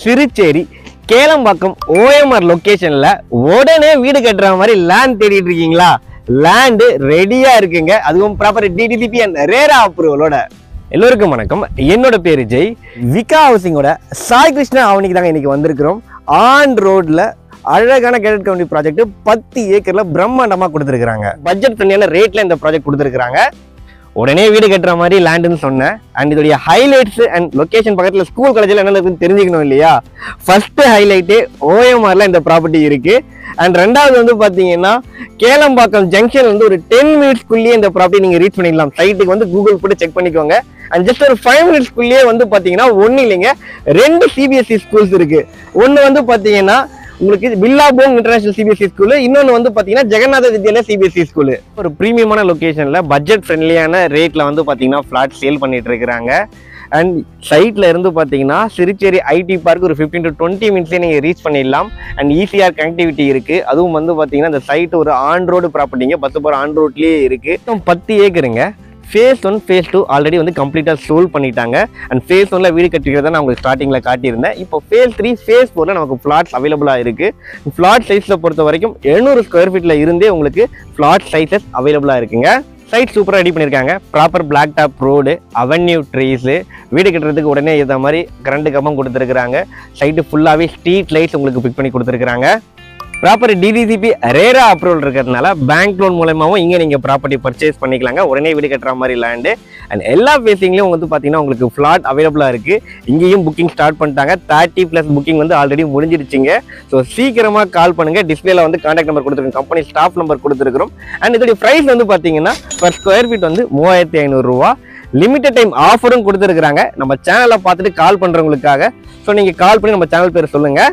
சிறுச்சேரி Kelambakkam OMR லொகேஷன்ல உடனே வீடு கட்டுற மாதிரி லேண்ட் தேடிட்டு இருக்கீங்களா? லேண்ட் ரெடியா இருக்குங்க. அதுவும் ப்ராப்பர் DDCP அண்ட் ரேரா அப்ரூவலோட. எல்லோருக்கும் வணக்கம். என்னோட பேரு ஜெய். விகா ஹவுசிங்கோட சாய் கிருஷ்ணா அவனிக்கு தாங்க இன்னைக்கு வந்திருக்கிறோம். ஆன் ரோட்ல அழகான கேட்டட் கம்யூனிட்டி ப்ராஜெக்ட் 10 ஏக்கர்ல பிரம்மாண்டமா கொடுத்துருக்காங்க. பட்ஜெட் ஃப்ரெண்ட்லியான ரேட்ல இந்த ப்ராஜெக்ட் கொடுத்துருக்காங்க. உடனே வீடு கட்டுற மாதிரி லேண்டுன்னு சொன்னேன். அண்ட் இதோடைய ஹைலைட்ஸ் அண்ட் லொகேஷன் பக்கத்தில் ஸ்கூல் காலேஜில் என்ன இருக்குன்னு தெரிஞ்சுக்கணும் இல்லையா? ஃபர்ஸ்ட் ஹைலைட்டு OMRல இந்த ப்ராப்பர்ட்டி இருக்கு. அண்ட் ரெண்டாவது வந்து பார்த்தீங்கன்னா கேளம்பாக்கம் ஜங்ஷன் வந்து ஒரு 10 மினிட்ஸ்க்குள்ளேயே இந்த ப்ராப்பர்ட்டி நீங்கள் ரீச் பண்ணிடலாம். சைட்டுக்கு வந்து கூகுள் போட்டு செக் பண்ணிக்கோங்க. அண்ட் ஜஸ்ட் ஒரு 5 மினிட்ஸ்க்குள்ளேயே வந்து பார்த்தீங்கன்னா ஒன்றும் இல்லைங்க, 2 CBSE ஸ்கூல்ஸ் இருக்கு. ஒன்று வந்து பார்த்தீங்கன்னா உங்களுக்கு பில்லாபோங் இன்டர்நேஷனல் CBSE ஸ்கூலு, இன்னொன்று வந்து பார்த்தீங்கன்னா ஜெகநாத வித்யாலயா CBSE ஸ்கூலு. ஒரு ப்ரீமியமான லொகேஷனில் பட்ஜெட் ஃப்ரெண்ட்லியான ரேட்டில் வந்து பார்த்தீங்கன்னா ஃப்ளாட் சேல் பண்ணிட்டு இருக்கிறாங்க. அண்ட் சைட்ல இருந்து பார்த்தீங்கன்னா சிறுச்சேரி IT பார்க் ஒரு 15 to 20 மினிட்ஸ்லேயே நீங்கள் ரீச் பண்ணிடலாம். அண்ட் ECR கனெக்டிவிட்டி இருக்குது. அதுவும் வந்து பார்த்தீங்கன்னா இந்த சைட் ஒரு ஆன் ரோடு ப்ராப்பர்ட்டிங்க, பஸ் போகிற ஆன் ரோட்லேயே இருக்குது. 10 ஏக்கருங்க. ஃபேஸ் 1 ஃபேஸ் 2 ஆல்ரெடி வந்து கம்ப்ளீட்டாக சோல்வ் பண்ணிட்டாங்க. அண்ட் ஃபேஸ் 1ல வீடு கட்டிக்கிறத நான் உங்களுக்கு ஸ்டார்டிங்கில் காட்டியிருந்தேன். இப்போ ஃபேஸ் 3 ஃபேஸ் 4ல நமக்கு ஃப்ளாட்ஸ் அவைலபிளாக இருக்குது. ஃப்ளாட் சைஸில் பொறுத்த வரைக்கும் 700 ஸ்கொயர் ஃபீட்டில் இருந்தே உங்களுக்கு ஃப்ளாட் சைஸஸ் அவைலபிளாக இருக்குங்க. சைட் சூப்பராக ரெடி பண்ணியிருக்காங்க. Proper block top road, avenue trees, வீடு கட்டுறதுக்கு உடனே ஏற்ற மாதிரி கரண்ட் கம்பம் கொடுத்துருக்குறாங்க. சைட்டு ஃபுல்லாகவே ஸ்ட்ரீட் லைட்ஸ் உங்களுக்கு பிக் பண்ணி கொடுத்துருக்குறாங்க. ப்ராப்பர் DDCP ரேரா அப்ரூவல் இருக்கிறதுனால பேங்க் லோன் மூலமாகவும் இங்கே நீங்கள் ப்ராப்பர்ட்டி பர்ச்சேஸ் பண்ணிக்கலாங்க. உடனே வீடு கட்டுற மாதிரி லேண்டு. அண்ட் எல்லா ஃபேஸிங்லேயும் வந்து பார்த்தீங்கன்னா உங்களுக்கு ஃப்ளாட் அவைலபிளாக இருக்குது. இங்கேயும் புக்கிங் ஸ்டார்ட் பண்ணிட்டாங்க. 30+ புக்கிங் வந்து ஆல்ரெடி முடிஞ்சிருச்சுங்க. ஸோ சீக்கிரமாக கால் பண்ணுங்கள். டிஸ்பிளேல வந்து கான்டாக்ட் நம்பர் கொடுத்துருக்கோம், கம்பெனி ஸ்டாஃப் நம்பர் கொடுத்துருக்கிறோம். அண்ட் இதோடைய ப்ரைஸ் வந்து பார்த்தீங்கன்னா per ஸ்கொயர் ஃபீட் வந்து 3500 ரூபா. லிமிட்டட் டைம் ஆஃபரும் கொடுத்துருக்குறாங்க. நம்ம சேனலை பார்த்துட்டு கால் பண்ணுறவங்களுக்காக. ஸோ நீங்கள் கால் பண்ணி நம்ம சேனல் பேர் சொல்லுங்கள்.